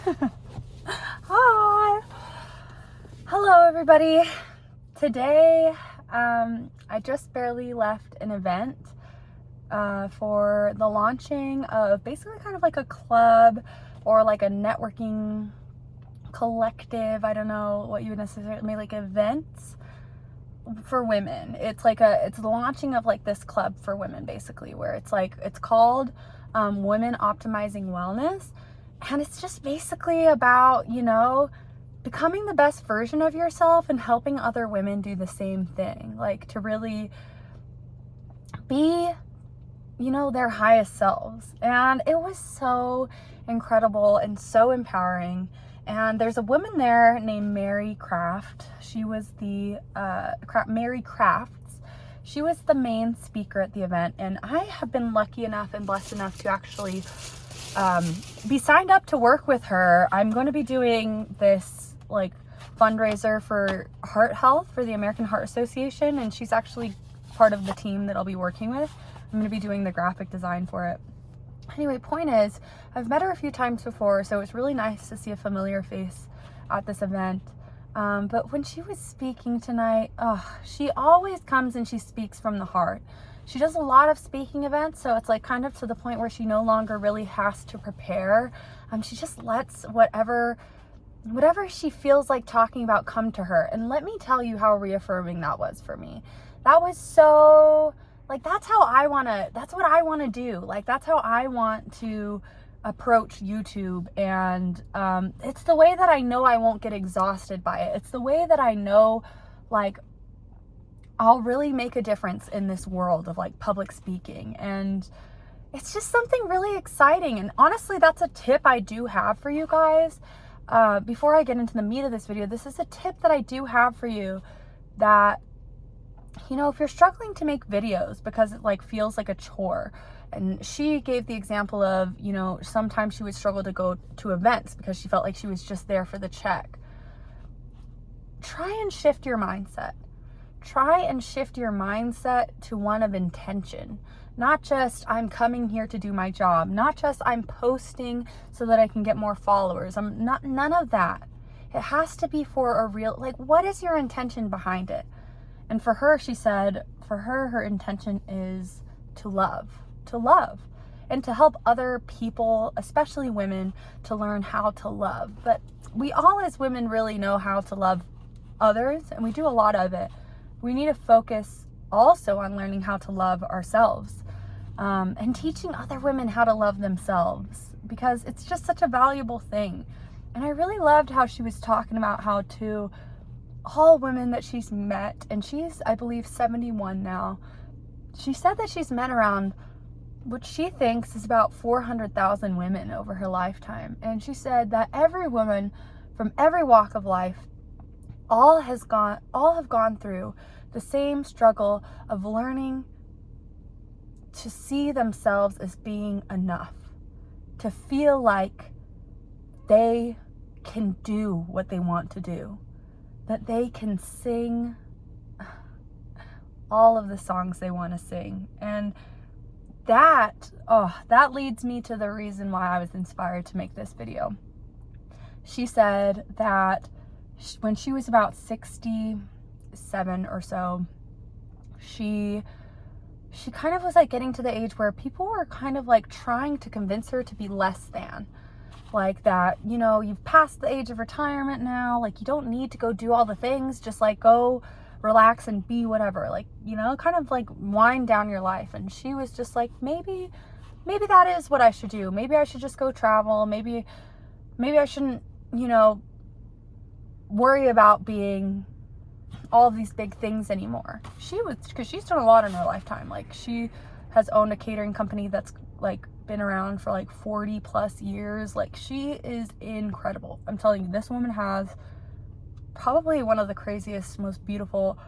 Hi. Hello, everybody. Today, I just barely left an event for the launching of basically kind of like a club or like a networking collective. I don't know what you would necessarily mean, like events for women. It's the launching of like this club for women, basically, where it's called Women Optimizing Wellness. And it's just basically about, becoming the best version of yourself and helping other women do the same thing. Like to really be, their highest selves. And it was so incredible and so empowering. And there's a woman there named Mary Croft. She was the, Mary Crafts. She was the main speaker at the event. And I have been lucky enough and blessed enough to actually be signed up to work with her. I'm going to be doing this like fundraiser for heart health for the American Heart Association, and she's actually part of the team that I'll be working with. I'm going to be doing the graphic design for it. Anyway, point is, I've met her a few times before, so it's really nice to see a familiar face at this event. But when she was speaking tonight, she always comes and she speaks from the heart. She does a lot of speaking events, so it's like kind of to the point where she no longer really has to prepare. She just lets whatever she feels like talking about come to her. And let me tell you how reaffirming that was for me. That was so, like, that's what I want to do. Like, that's how I want to approach YouTube. And it's the way that I know I won't get exhausted by it. It's the way that I know, like, I'll really make a difference in this world of like public speaking. And it's just something really exciting. And honestly, that's a tip I do have for you guys. Before I get into the meat of this video, this is a tip that I do have for you that, if you're struggling to make videos because it like feels like a chore. And she gave the example of, sometimes she would struggle to go to events because she felt like she was just there for the check. Try and shift your mindset. Try and shift your mindset to one of intention. Not just, I'm coming here to do my job. Not just, I'm posting so that I can get more followers. None of that. It has to be for a real, like, what is your intention behind it? And for her, she said, her intention is to love. And to help other people, especially women, to learn how to love. But we all as women really know how to love others, and we do a lot of it. We need to focus also on learning how to love ourselves, and teaching other women how to love themselves, because it's just such a valuable thing. And I really loved how she was talking about how to all women that she's met, and she's, I believe, 71 now. She said that she's met around what she thinks is about 400,000 women over her lifetime. And she said that every woman from every walk of life all have gone through the same struggle of learning to see themselves as being enough, to feel like they can do what they want to do, that they can sing all of the songs they want to sing. And that leads me to the reason why I was inspired to make this video. She said that when she was about 67 or so, she kind of was like getting to the age where people were kind of like trying to convince her to be less than. Like that, you've passed the age of retirement now, like you don't need to go do all the things, just like go relax and be whatever, like, kind of like wind down your life. And she was just like, maybe that is what I should do. Maybe I should just go travel. Maybe I shouldn't, worry about being all of these big things anymore. Because she's done a lot in her lifetime. Like, she has owned a catering company that's like been around for like 40 plus years. Like, she is incredible. I'm telling you, this woman has probably one of the craziest, most beautiful,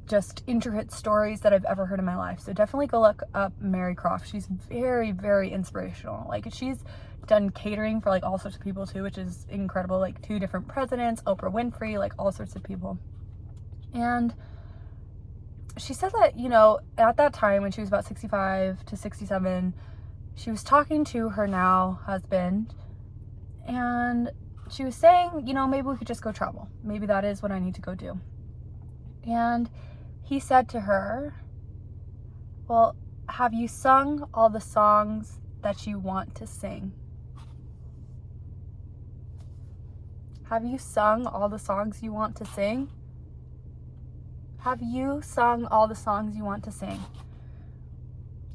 just intricate stories that I've ever heard in my life. So definitely go look up Mary Croft. She's very, very inspirational. Like, she's done catering for like all sorts of people too, which is incredible. Like 2 different presidents, Oprah Winfrey, like all sorts of people. And she said that, at that time when she was about 65 to 67, she was talking to her now husband, And she was saying, maybe we could just go travel. Maybe that is what I need to go do. And he said to her, well, have you sung all the songs that you want to sing? Have you sung all the songs you want to sing? Have you sung all the songs you want to sing?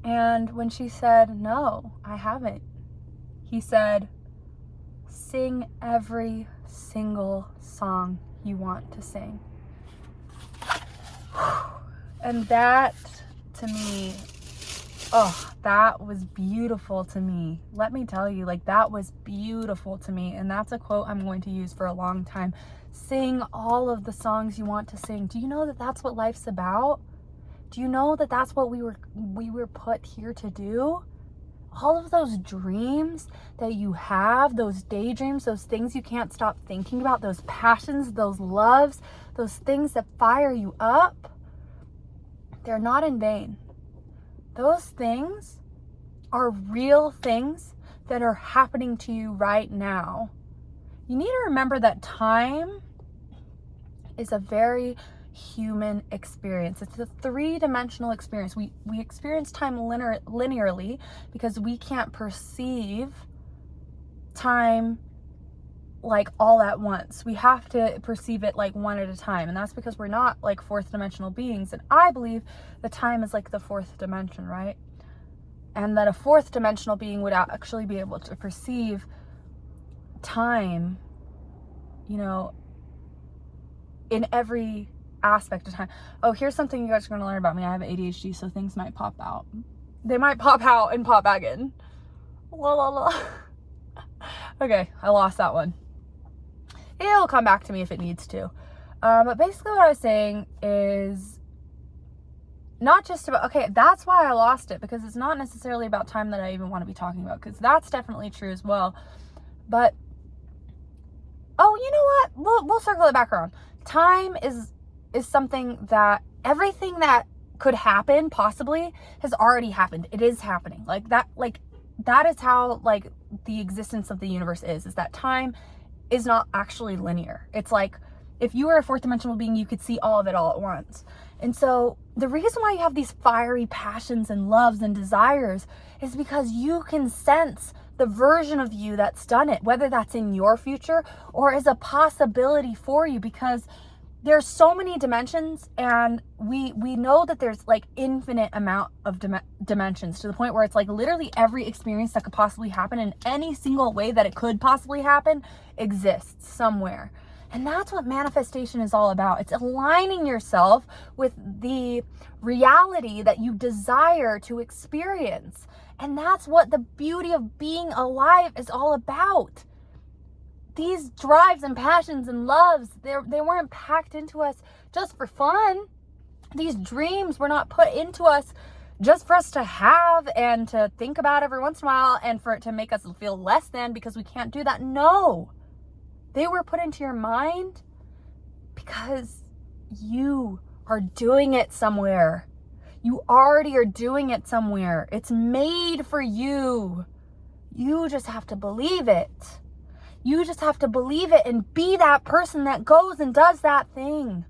And when she said, no, I haven't, he said, sing every single song you want to sing. And that, to me, that was beautiful to me. Let me tell you, that was beautiful to me. And that's a quote I'm going to use for a long time. Sing all of the songs you want to sing. Do you know that that's what life's about? Do you know that that's what we were put here to do? All of those dreams that you have, those daydreams, those things you can't stop thinking about, those passions, those loves, those things that fire you up, they're not in vain. Those things are real things that are happening to you right now. You need to remember that time is a very human experience. It's a three-dimensional experience. We experience time linearly because we can't perceive time all at once. We have to perceive it one at a time, and that's because we're not fourth dimensional beings. And I believe that time is the fourth dimension, right? And that a fourth dimensional being would actually be able to perceive time, in every aspect of time. Oh, here's something you guys are going to learn about me. I have ADHD, so things might pop out. They might pop out and pop back in. La la la. Okay, I lost that one. It'll come back to me if it needs to. But basically what I was saying is not just about, okay, that's why I lost it, because it's not necessarily about time that I even want to be talking about, because that's definitely true as well. But, oh, you know what? We'll circle it back around. Time is something that everything that could happen possibly has already happened. It is happening. That is how the existence of the universe is that time is not actually linear. It's if you were a fourth dimensional being, you could see all of it all at once. And so the reason why you have these fiery passions and loves and desires is because you can sense the version of you that's done it, whether that's in your future or as a possibility for you, because there's so many dimensions, and we know that there's infinite amount of dimensions, to the point where it's literally every experience that could possibly happen in any single way that it could possibly happen exists somewhere. And that's what manifestation is all about. It's aligning yourself with the reality that you desire to experience. And that's what the beauty of being alive is all about. These drives and passions and loves, they weren't packed into us just for fun. These dreams were not put into us just for us to have and to think about every once in a while and for it to make us feel less than because we can't do that. No, they were put into your mind because you are doing it somewhere. You already are doing it somewhere. It's made for you. You just have to believe it. You just have to believe it and be that person that goes and does that thing.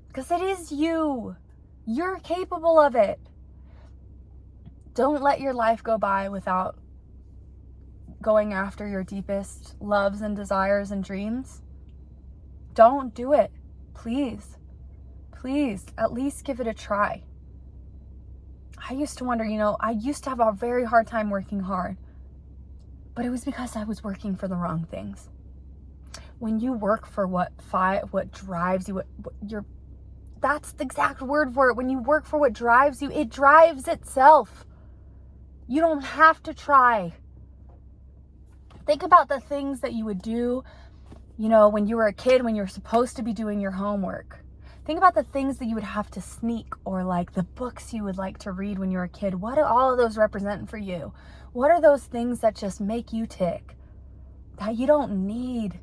Because it is you. You're capable of it. Don't let your life go by without going after your deepest loves and desires and dreams. Don't do it. Please. Please, at least give it a try. I used to wonder, I used to have a very hard time working hard. But it was because I was working for the wrong things. When you work for what drives you, that's the exact word for it. When you work for what drives you, it drives itself. You don't have to try. Think about the things that you would do, when you were a kid, when you were supposed to be doing your homework. Think about the things that you would have to sneak, or the books you would like to read when you were a kid. What do all of those represent for you? What are those things that just make you tick, that you don't need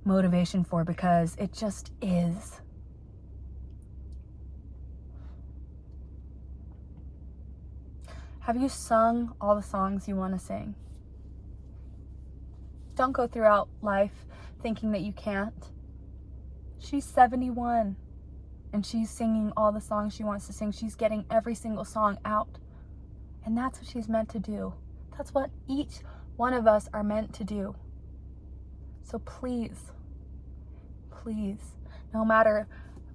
motivation for because it just is? Have you sung all the songs you want to sing? Don't go throughout life thinking that you can't. She's 71 and she's singing all the songs she wants to sing. She's getting every single song out. And that's what she's meant to do. That's what each one of us are meant to do. So please, no matter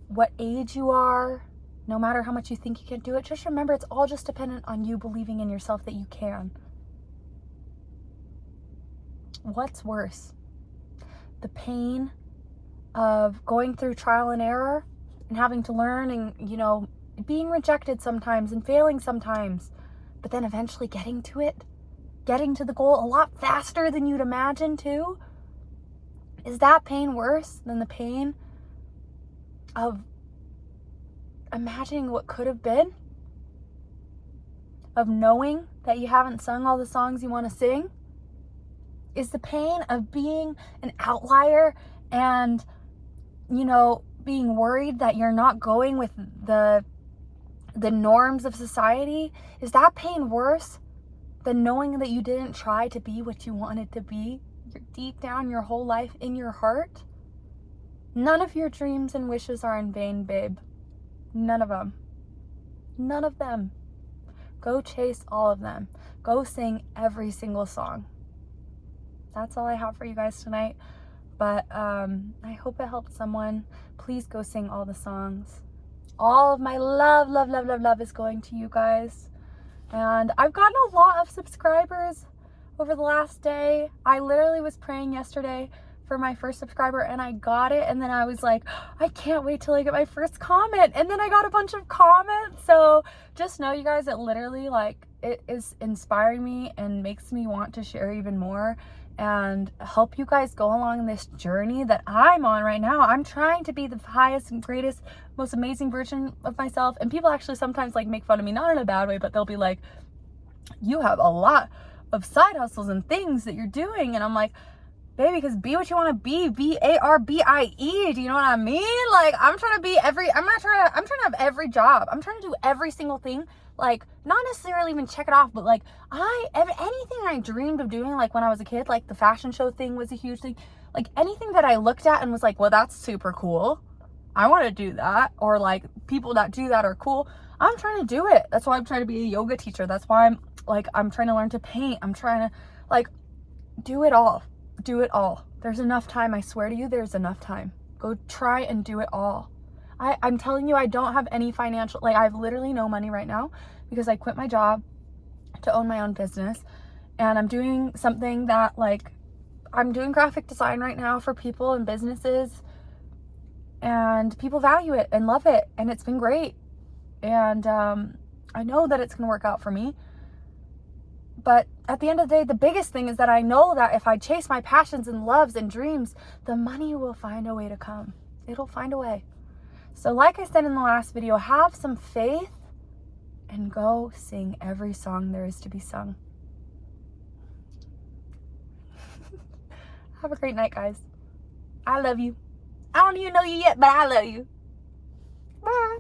what age you are, no matter how much you think you can do it, just remember it's all just dependent on you believing in yourself that you can. What's worse? The pain of going through trial and error and having to learn and, being rejected sometimes and failing sometimes, but then eventually getting to it, getting to the goal a lot faster than you'd imagine too? Is that pain worse than the pain of imagining what could have been? Of knowing that you haven't sung all the songs you want to sing? Is the pain of being an outlier and, being worried that you're not going with the norms of society? Is that pain worse than knowing that you didn't try to be what you wanted to be deep down your whole life in your heart? None of your dreams and wishes are in vain, babe. None of them. None of them. Go chase all of them. Go sing every single song. That's all I have for you guys tonight. But I hope it helped someone. Please go sing all the songs. All of my love is going to you guys. And I've gotten a lot of subscribers over the last day. I literally was praying yesterday for my first subscriber and I got it, and then I was like, I can't wait till I get my first comment, and then I got a bunch of comments. So just know, you guys, it literally, it is inspiring me and makes me want to share even more and help you guys go along this journey that I'm on right now. I'm trying to be the highest and greatest, most amazing version of myself, and people actually sometimes make fun of me, not in a bad way, but they'll be like, you have a lot of side hustles and things that you're doing, and I'm like, baby, because be what you want to be, B-A-R-B-I-E, do you know what I mean? I'm trying to have every job. I'm trying to do every single thing, not necessarily even check it off, but anything I dreamed of doing, when I was a kid, the fashion show thing was a huge thing, anything that I looked at and was like, well, that's super cool, I want to do that, or people that do that are cool, I'm trying to do it. That's why I'm trying to be a yoga teacher. That's why I'm trying to learn to paint. I'm trying to do it all. Do it all. There's enough time. I swear to you, there's enough time. Go try and do it all. I'm telling you, I don't have any financial, I have literally no money right now because I quit my job to own my own business, and I'm doing something that I'm doing graphic design right now for people and businesses, and people value it and love it, and it's been great, and I know that it's gonna work out for me. But at the end of the day, the biggest thing is that I know that if I chase my passions and loves and dreams, the money will find a way to come. It'll find a way. So like I said in the last video, have some faith and go sing every song there is to be sung. Have a great night, guys. I love you. I don't even know you yet, but I love you. Bye.